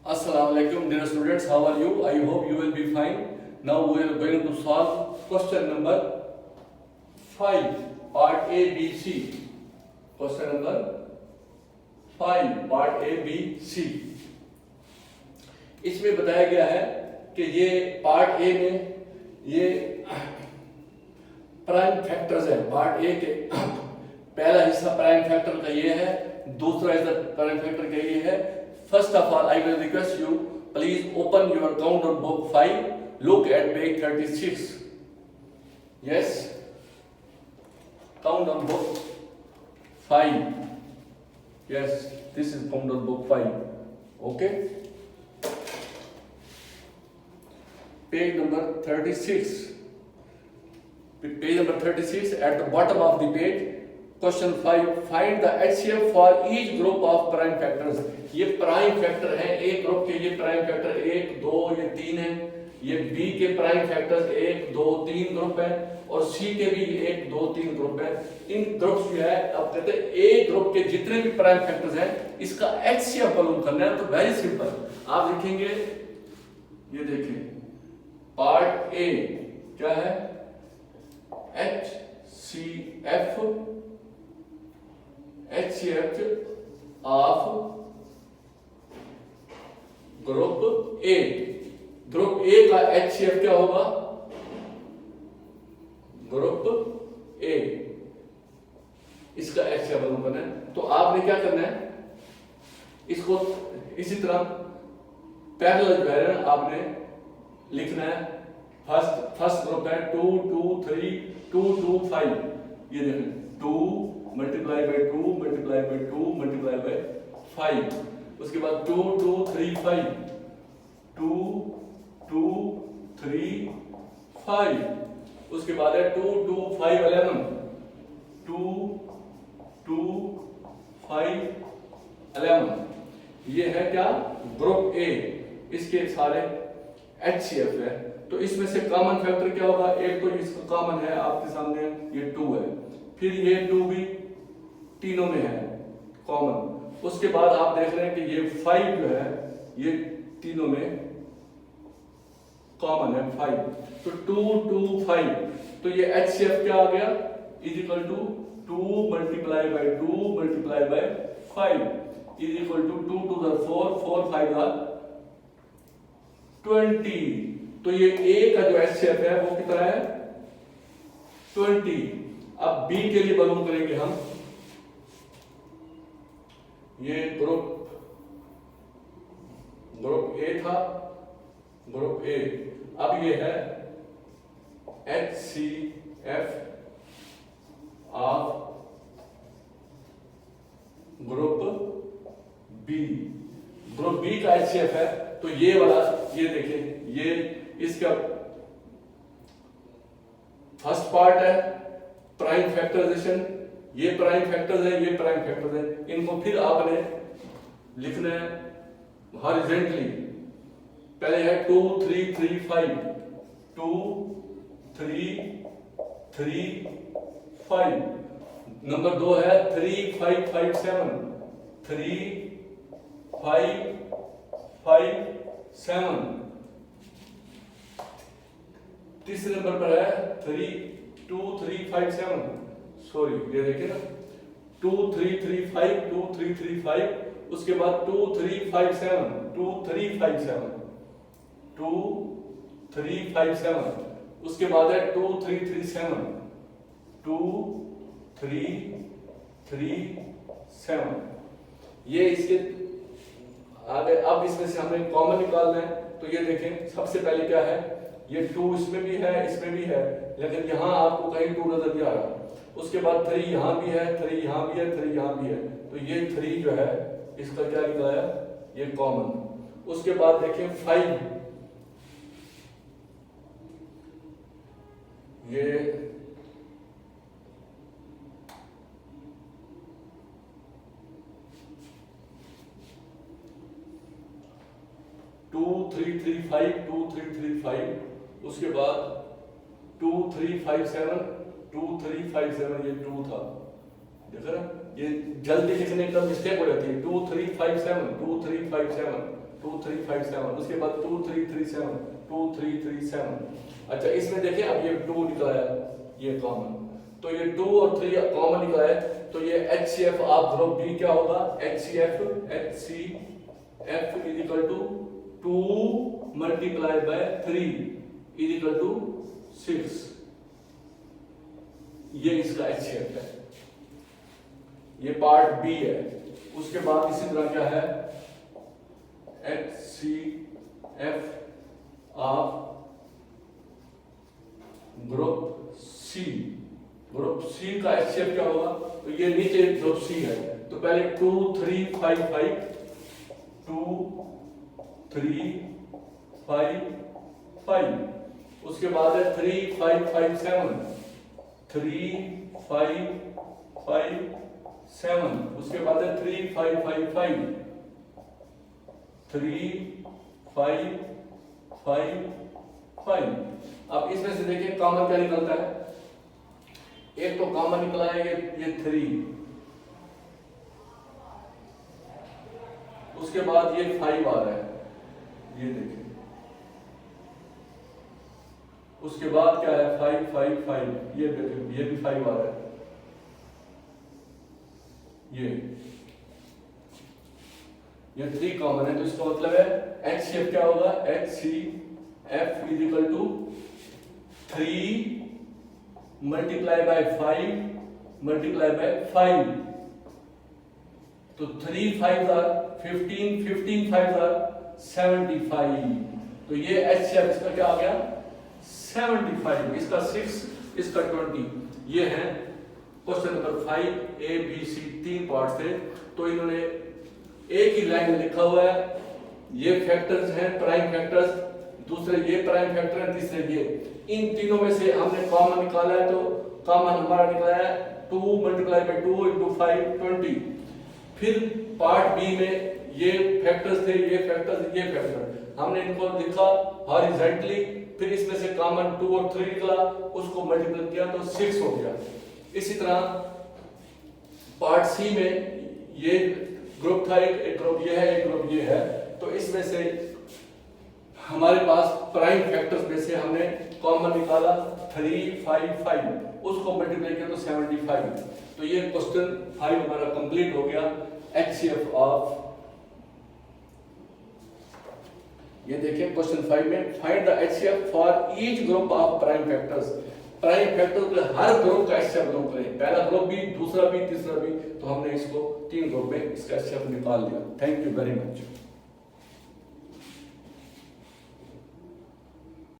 Assalamualaikum dear students, how are you? I hope you will be fine. Now we are going to solve question number 5 part A B C. Question number 5 part A B C. इसमें बताया गया है कि ये part A में ये prime factors है। Part A के पहला हिस्सा प्राइम फैक्टर का ये है, दूसरा हिस्सा प्राइम फैक्टर का ये है। First of all, I will request you, please open your counter book 5. Look at page 36. Yes, counter book 5. Yes, this is counter book 5. Okay. Page number 36. Page number 36. At the bottom of the page, question 5. Find the HCF for each group of prime factors. ये prime factor है एक group के। ये prime factor 1, 2, ये 3 है। ये B के prime factors 1, 2, 3 group है और सी के भी 1, 2, 3 ग्रुप है। इन ग्रुप्स जो है, अब कहते हैं ए ग्रुप के जितने भी प्राइम फैक्टर्स हैं इसका एचसीएफ मालूम करना है। तो वेरी सिंपल, आप लिखेंगे, ये देखें पार्ट ए क्या है, HCF of group A. Group A का HCF क्या होगा, ग्रुप ए, इसका HCF मालूम करना है। तो आपने क्या करना है, इसको इसी तरह पैरेलल जो है आपने लिखना है। फर्स्ट ग्रुप है 2, 2, 3, 2, 2, 5। ये देखें 2 multiply by 2 multiply by 2 multiply by 5। उसके बाद 2, 2, 3, 5, 2, 2, 3, 5। उसके बाद है 2, 2, 5, 11, 2, 2, 5, 11। ये है क्या, ग्रुप ए। इसके सारे HCF है। तो इसमें से कॉमन फैक्टर क्या होगा, एक तो इसका कॉमन है आपके सामने, ये 2 है, फिर ये 2 भी तीनों में है कॉमन। उसके बाद आप देख रहे हैं कि ये 5 जो है ये तीनों में कॉमन है 5। तो 2, 2, 5, तो ये HCF क्या आ गया, is equal to 2 multiply by 2 multiply by 5 is equal to 2 to the 4, 4, 5 are 20। तो ये A का जो HCF है वो कितना है, 20। अब B के लिए मालूम करेंगे हम। ये ग्रुप A था, ग्रुप A। अब ये है HCF of group B। Group B का HCF है, तो ये वाला, ये देखें, ये इसका फर्स्ट पार्ट है प्राइम फैक्टराइजेशन। ये प्राइम फैक्टर्स है, ये प्राइम फैक्टर्स है। इनको फिर आपने लिखना है हॉरिजॉन्टली। पहले है 2, 3, 3, 5, 2, 3, 3, 5। नंबर 2 है 3, 5, 5, 7, 3, 5, 5, 7। तीसरे नंबर पर है 3, 2, 3, 5, 7। सॉरी, ये देखिए ना, 2, 3, 3, 5, 2, 3, 3, 5। उसके बाद 2, 3, 5, 7, 2, 3, 5, 7, 2, 3, 5, 7। उसके बाद है 2, 3, 3, 7, 2, 3, 3, 7। ये इसके आगे। अब इसमें से हमें कॉमन निकालना है। तो ये देखें, सबसे पहले क्या है, ये 2 इसमें भी है, इसमें भी है, लेकिन यहां आपको कहीं 2 नजर नहीं आ रहा। उसके बाद 3 यहां भी है, 3 यहां भी है, 3 यहां भी है। तो ये 3 जो है इसका क्या निकला, ये कॉमन। उसके बाद देखें 5, ये 2, 3, 3, 5, 2, 3, 3, 5। उसके बाद 2, 3, 5, 7, 2, 3, 5, 7, ये 2 था, देखा ना। ये जल्दी लिखने का मिस्टेक हो जाती है। 2 3 5 7 2 3 5 7 2 3 5 7, उसके बाद 2 3 3 7 2 3 3 7। अच्छा इसमें देखिए अब ये 2 निकला है, ये कॉमन, तो ये 2 और 3 कॉमन निकला है, तो ये HCF ऑफ ग्रुप बी क्या होगा, HCF is equal to 2 multiply by 3 is equal to 6। ये इसका HCF है, ये पार्ट बी है। उसके बाद इसी तरह क्या है, HCF of group C. Group C का HCF क्या होगा, तो ये नीचे ग्रुप सी है, तो पहले 2 3 5 5 2 3 5 5, उसके बाद है 3 5 5 7 3 5 5 7, उसके बाद है 3 5 5 5 3 5 5 5। अब इसमें से देखिए कॉमन क्या निकलता है, एक तो कॉमन निकला है ये 3, उसके बाद ये 5 आ रहा है, ये देखिए, उसके बाद क्या है 5 5 5, ये देखिए ये भी 5 आ रहा है, ये 3 कॉमन है, तो इसका मतलब है HCF क्या होगा, HCF is equal to 3 multiply by 5 multiply by 5, तो 3 5 आर 15 15 5 आर 75, तो ये HCF इसका क्या आ गया 75, इसका 6, इसका 20। ये है question number 5 A B C 3 part थे, तो इन्होंने एक ही लाइन में लिखा हुआ है, ये फैक्टर्स हैं प्राइम फैक्टर्स, दूसरे ये प्राइम फैक्टर है, तीसरे ये, इन तीनों में से हमने कॉमन निकाला है, तो कॉमन हमारा निकला है 2 मल्टीप्लाई बाय 2 इंटू 5 20। फिर पार्ट बी में ये फैक्टर्स थे, ये फैक्टर्स, ये फैक्टर, हमने इनको लिखा हॉरिजॉन्टली, फिर इसमें से कॉमन 2 और 3 निकला, उसको मल्टीप्लाई किया तो 6 हो गया। इसी तरह पार्ट सी में ये ग्रुप था, एक ग्रुप ये है, एक ग्रुप ये है, तो इसमें से हमारे पास प्राइम फैक्टर्स में से हमने कॉमन निकाला 3 5 5, उसको मल्टीप्लाई किया तो 75। तो ये क्वेश्चन 5 हमारा कंप्लीट हो गया। HCF ऑफ, ये देखिए क्वेश्चन 5 में find the HCF for each group of prime factors. Prime factors के हर ग्रुप का HCF ग्रुप करें, पहला ग्रुप भी, दूसरा भी, तीसरा भी, तो हमने इसको 3 ग्रुप में इसका HCF निकाल लिया। Thank you very much.